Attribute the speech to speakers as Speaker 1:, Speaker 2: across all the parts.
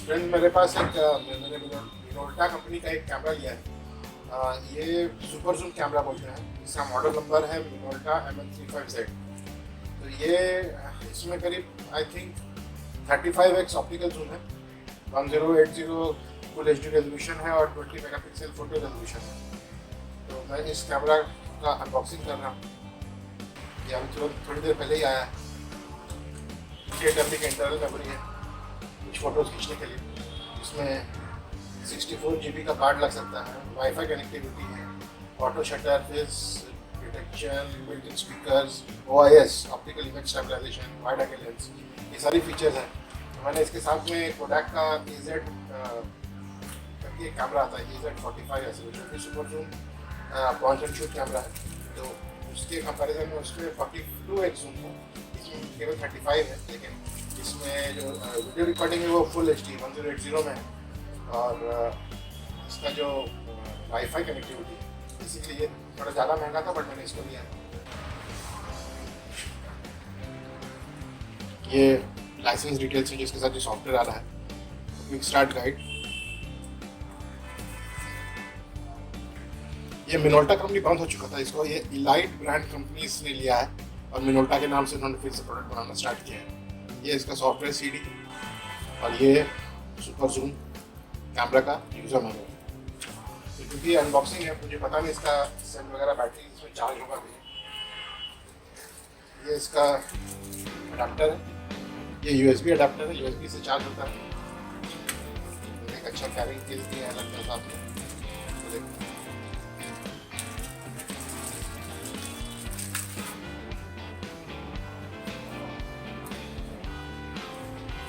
Speaker 1: Friend मेरे पास एक मैंने मिनोल्टा कंपनी का एक कैमरा लिया है। ये सुपरजूम कैमरा बोलते हैं। इसका मॉडल नंबर है मिनोल्टा MIN35Z। तो ये इसमें करीब I think 35x optical zoom है, 1080 फुल HD रेजोल्यूशन है और 20 मेगापिक्सल फोटो रेजोल्यूशन है। तो मैं इस कैमरा का अनबॉक्सिंग कर रहा हूँ। ये अभी थोड़ी देर पहले ही आया है। 8 MB का इंटरनल मेमोरी है कुछ फ़ोटोज़ खींचने के लिए। इसमें 64 GB का कार्ड लग सकता है, वाईफाई कनेक्टिविटी है, auto shutter, face detection, built in speakers, OIS optical image stabilization, wide angle lens, ये सारी फीचर्स हैं। मैंने इसके साथ में कोडैक का AZ करके एक कैमरा आता है, AZ42 ऐसे, जो कि सुपरजूम पॉइंट एंड शूट कैमरा है। तो उसके कंपैरिजन में उसमें 42x जूम है, इसमें केवल 35 है। लेकिन इसमें जो वीडियो रिकॉर्डिंग है वो फुल HD 1080 में है। और इसका जो वाईफाई कनेक्टिविटी है, इसीलिए ये थोड़ा ज़्यादा महंगा था, बट मैंने इसको लिया है। ये लाइसेंस डिटेल्स है जिसके साथ जो सॉफ्टवेयर आ रहा है, क्विक स्टार्ट गाइड। ये मिनोल्टा कंपनी बंद हो चुका था, इसको ये इलाइट ब्रांड कंपनी इसने लिया है और मिनोल्टा के नाम से उन्होंने फिर से प्रोडक्ट बनाना स्टार्ट किया है। ये इसका सॉफ्टवेयर CD और ये सुपरजूम कैमरा का यूज़र मैनुअल। तो क्योंकि अनबॉक्सिंग है, मुझे पता नहीं इसका सेल वगैरह बैटरी इसमें चार्ज होगा भी। ये इसका अडाप्टर है, ये USB अडाप्टर है, USB से चार्ज होता है। एक अच्छा कैरिंग केस दिया है लगता है साथ में। तो देखो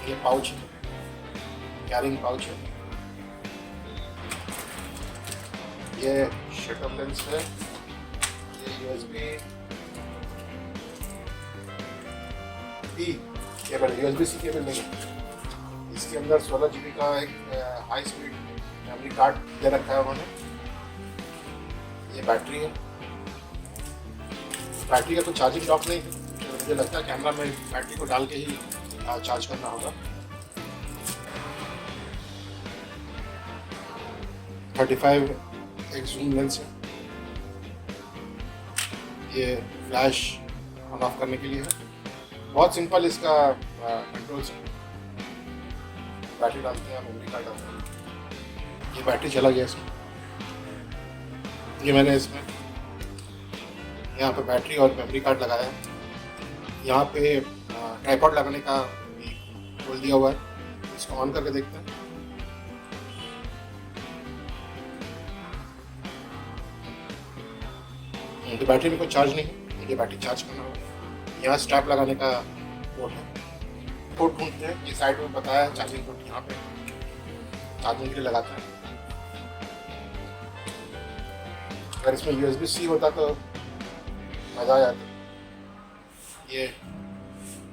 Speaker 1: ये पाउच है, कैरिंग पाउच है। ये शटर लेंस है, ये USB केबल, USB-C केबल नहीं है। इसके अंदर 16 GB का एक हाई स्पीड मेमोरी कार्ड दे रखा है उन्होंने। ये बैटरी है, बैटरी का कोई चार्जिंग डॉक नहीं है, तो मुझे लगता है कैमरा में बैटरी को डाल के ही चार्ज करना होगा। 35x जूम लेंस है, ये फ्लैश ऑन ऑफ करने के लिए है। बहुत सिंपल इसका कंट्रोल्स है। बैटरी डालते हैं, मेमोरी कार्ड डालते हैं। ये बैटरी चला गया इसमें। ये मैंने इसमें यहाँ पे बैटरी और मेमोरी कार्ड लगाया है। यहाँ पे ट्राइपॉड लगाने का भी खोल दिया हुआ है। इसको ऑन करके देखते हैं। तो बैटरी में कोई चार्ज नहीं है, मुझे बैटरी चार्ज करना होगा। यहाँ स्ट्रैप लगाने का पोर्ट है, पोर्ट ढूंढते हैं। ये साइड में बताया है चार्जिंग पोर्ट, यहाँ पे चार्जिंग के लिए लगाता है। अगर इसमें USB-C होता तो मज़ा आ जाता। ये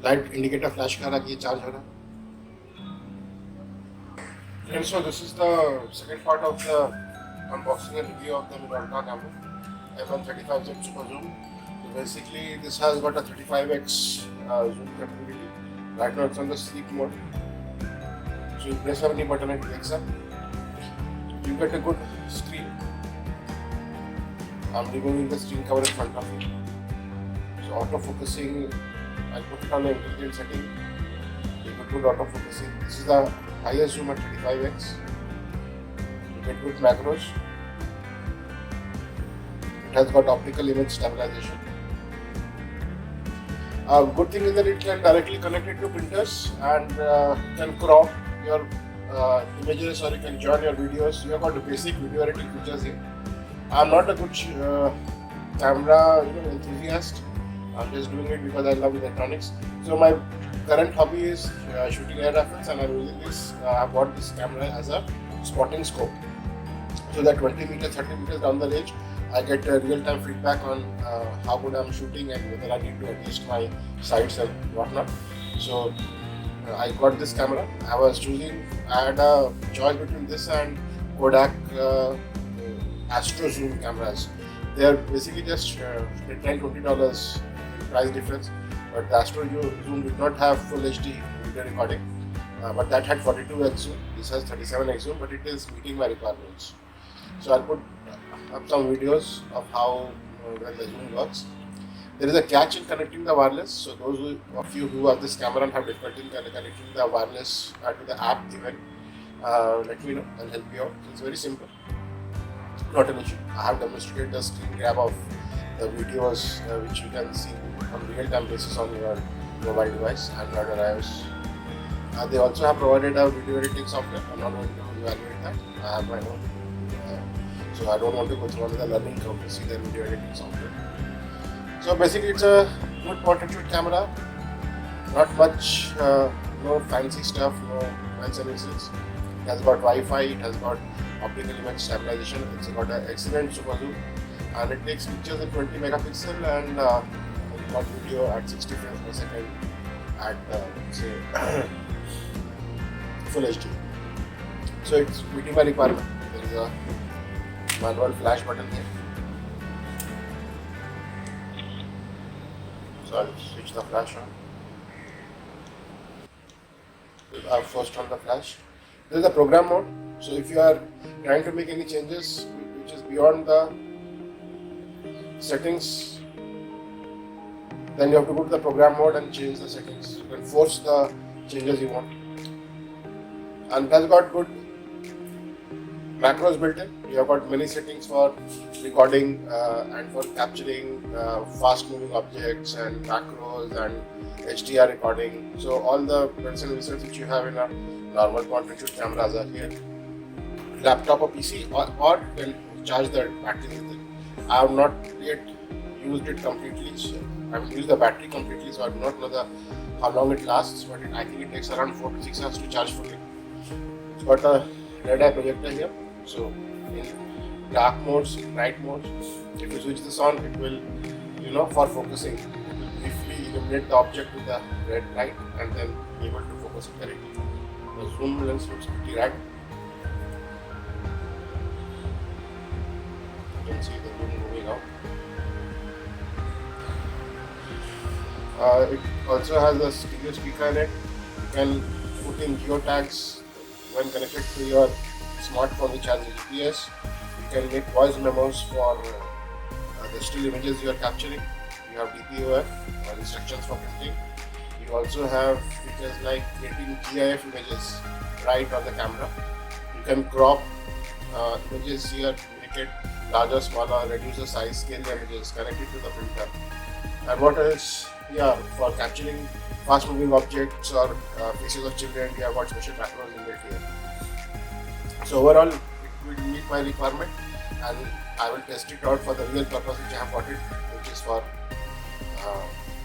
Speaker 1: लाइट इंडिकेटर फ्लैश कर रहा है कि ये चार्ज हो रहा है। And so this is the second part of the unboxing and review of the Minolta camera MIN35Z Superzoom. So basically this has got a 35x zoom capability. Right now it's on the sleep mode. So you press any button and it wakes up. You get a good screen. I'm removing the screen cover in front of you. So auto-focusing, I put it on the intelligent setting. You get good auto-focusing. This is the highest zoom at 35x. You get good macros. It has got optical image stabilization. Good thing is that it can directly connect it to printers and can crop your images, or you can join your videos. You have got the basic video editing features here. I'm not a good camera enthusiast. I'm just doing it because I love electronics. So my current hobby is shooting air rifles, and I bought this camera as a spotting scope, so that 20 meters, 30 meters down the range, I get real-time feedback on how good I'm shooting and whether I need to adjust my sights and whatnot. So I got this camera. I had a choice between this and Kodak Astro Zoom cameras. They are basically just $10-20 price difference, but the Astro Zoom did not have full HD video recording. but that had 42x zoom. This has 37x zoom, but it is meeting my requirements. So I'll put up some videos of how when the zoom works. There is a catch in connecting the wireless. So those of you who have this camera and have difficulty in connecting the wireless to the app even, let me know. I'll help you out. It's very simple. Not an issue. I have demonstrated the screen grab of the videos which you can see on real-time basis on your mobile device, Android or iOS. They also have provided a video editing software. I'm not going to evaluate that. I have my own. So I don't want to go through another learning curve to see the video editing software. So basically it's a good portrait camera. Not much, no fancy stuff, no bells and whistles. It has got Wi-Fi, it has got optical image stabilization, it's got an excellent Superzoom, and it takes pictures in 20 megapixel and got video at 60 frames per second at say full HD. So it's meeting my requirement. There is a manual flash button here. So I'll switch the flash on. I'll first on the flash. There is a program mode. So if you are trying to make any changes which is beyond the settings, then you have to go to the program mode and change the settings. You can force the changes you want. And it has got good macros built in. You have got many settings for recording and for capturing fast moving objects and macros and HDR recording. So all the bells and whistles which you have in a normal portrait cameras are here. Laptop or PC or can charge the battery with it. I have not yet used it completely. So I haven't used the battery completely, so I do not know how long it lasts, but I think it takes around 4 to 6 hours to charge fully. It's got a red eye projector here. So in dark modes, bright modes, if you switch this on, it will, for focusing, it will briefly illuminate the object with the red light and then be able to focus it correctly. The zoom lens looks pretty rad. You can see the zoom moving out. It also has a stereo speaker in it. You can put in geotags when connected to your smartphone which has GPS. You can make voice memos for the still images you are capturing. You have DPOF, instructions for printing. You also have features like creating GIF images right on the camera. You can crop images here, make it larger, smaller, reduce the size, scale the images, connect it to the printer. And what else? Yeah, for capturing fast moving objects or faces of children, we have got special macros inbuilt here. So overall, it will meet my requirement, and I will test it out for the real purpose which I have got it, which is for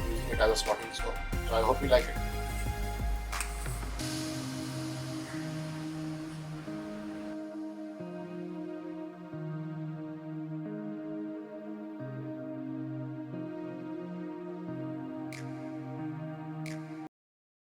Speaker 1: using it as a spotting scope. So I hope you like it.